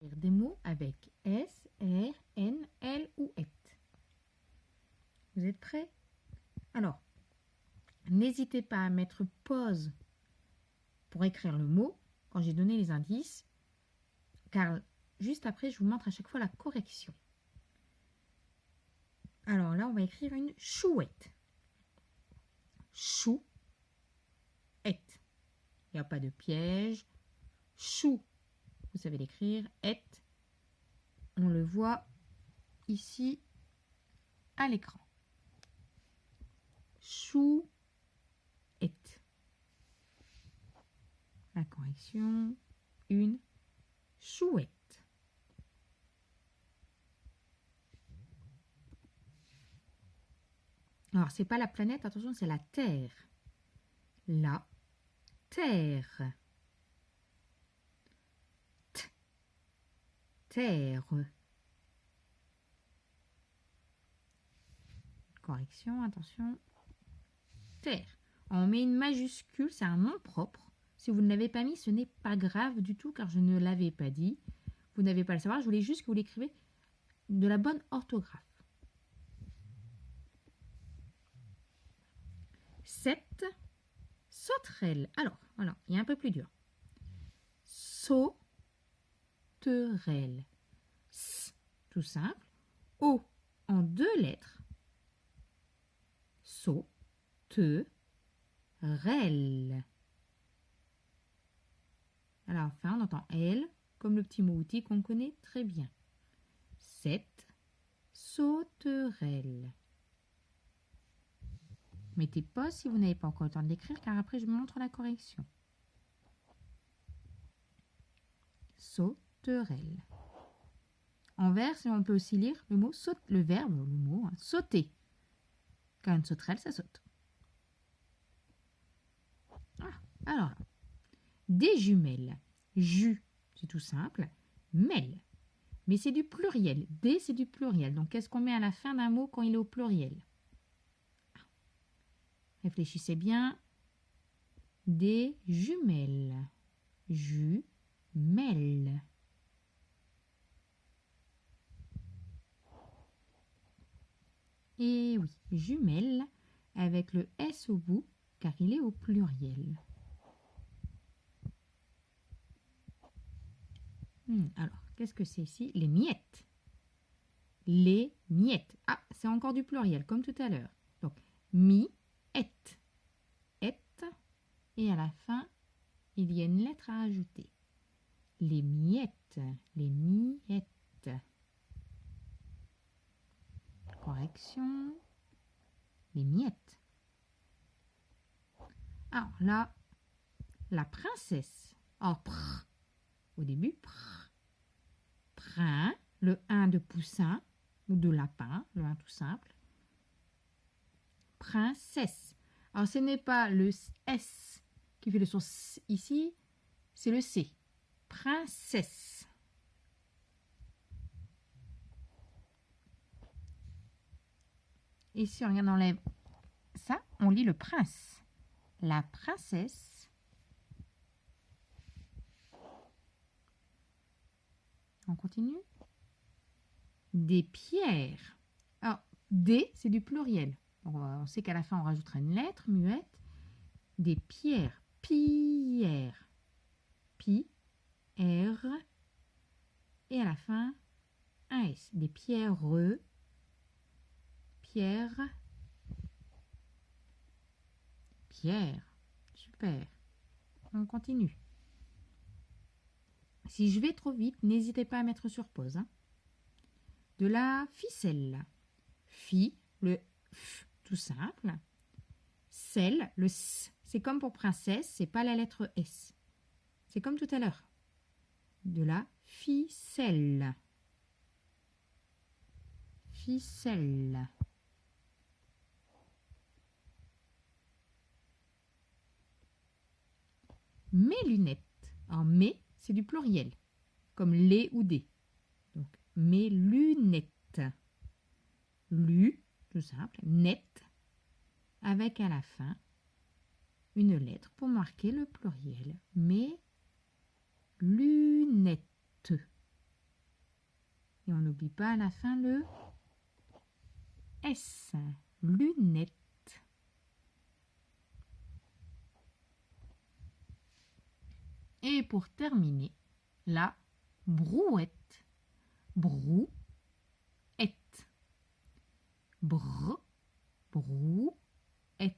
Des mots avec S, R, N, L ou ET. Vous êtes prêts? Alors, n'hésitez pas à mettre pause pour écrire le mot quand j'ai donné les indices, car juste après, je vous montre à chaque fois la correction. Alors là, on va écrire une chouette. Chou, et. Il n'y a pas de piège. Chou, vous savez l'écrire. Et, on le voit ici à l'écran. Chou, et. La correction, une chouette. Alors, c'est pas la planète, attention, c'est la Terre. La Terre. Terre. Correction, attention. Terre. On met une majuscule, c'est un nom propre. Si vous ne l'avez pas mis, ce n'est pas grave du tout, car je ne l'avais pas dit. Vous n'avez pas à le savoir, je voulais juste que vous l'écrivez de la bonne orthographe. Cette sauterelle. Alors, voilà, il y a un peu plus dur. Sauterelle. S, tout simple. O en 2 lettres. Sauterelle. À la fin, on entend L, comme le petit mot outil qu'on connaît très bien. Cette sauterelle. Mettez pause si vous n'avez pas encore le temps de l'écrire, car après je vous montre la correction. Sauterelle. En vers, on peut aussi lire le mot saute, le verbe, le mot sauter. Car une sauterelle, ça saute. Alors, des jumelles. Ju, c'est tout simple. Mêle. Mais c'est du pluriel. Des, c'est du pluriel. Donc, qu'est-ce qu'on met à la fin d'un mot quand il est au pluriel? Réfléchissez bien. Des jumelles. Jumelles. Et oui, jumelles avec le S au bout, car il est au pluriel. Alors, qu'est-ce que c'est ici? Les miettes. Les miettes. Ah, c'est encore du pluriel, comme tout à l'heure. Donc, mi, et. Et. Et à la fin, il y a une lettre à ajouter. Les miettes. Les miettes. Correction. Les miettes. Alors là, la princesse. Alors, prr. Au début, prr. Prin, le 1 de poussin ou de lapin, le 1 tout simple. Princesse. Alors, ce n'est pas le S qui fait le son ici, c'est le C. Princesse. Et si on enlève ça, on lit le prince. La princesse. On continue. Des pierres. Alors, des, c'est du pluriel. Donc, on sait qu'à la fin, on rajoutera une lettre muette. Des pierres. Pierre. Pi, R. Et à la fin, un S. Des pierres. Pierre. Pierre. Super. On continue. Si je vais trop vite, n'hésitez pas à mettre sur pause. De la ficelle. Fi, le F, tout simple. Celle, le S. C'est comme pour princesse, c'est pas la lettre S. C'est comme tout à l'heure. De la ficelle. Ficelle. Mes lunettes. Alors, mes, c'est du pluriel, comme les ou des. Donc, mes lunettes. Lu, tout simple, net, avec à la fin une lettre pour marquer le pluriel. Mes lunettes. Et on n'oublie pas à la fin le S, lunette. Et pour terminer, la brouette. Brouette. Br, brouette.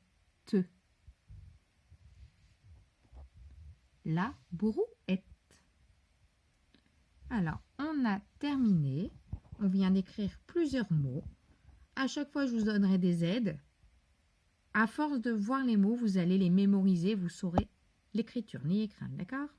La brouette. Alors, on a terminé. On vient d'écrire plusieurs mots. À chaque fois, je vous donnerai des aides. À force de voir les mots, vous allez les mémoriser, vous saurez l'écriture, n'ayez crainte, d'accord ?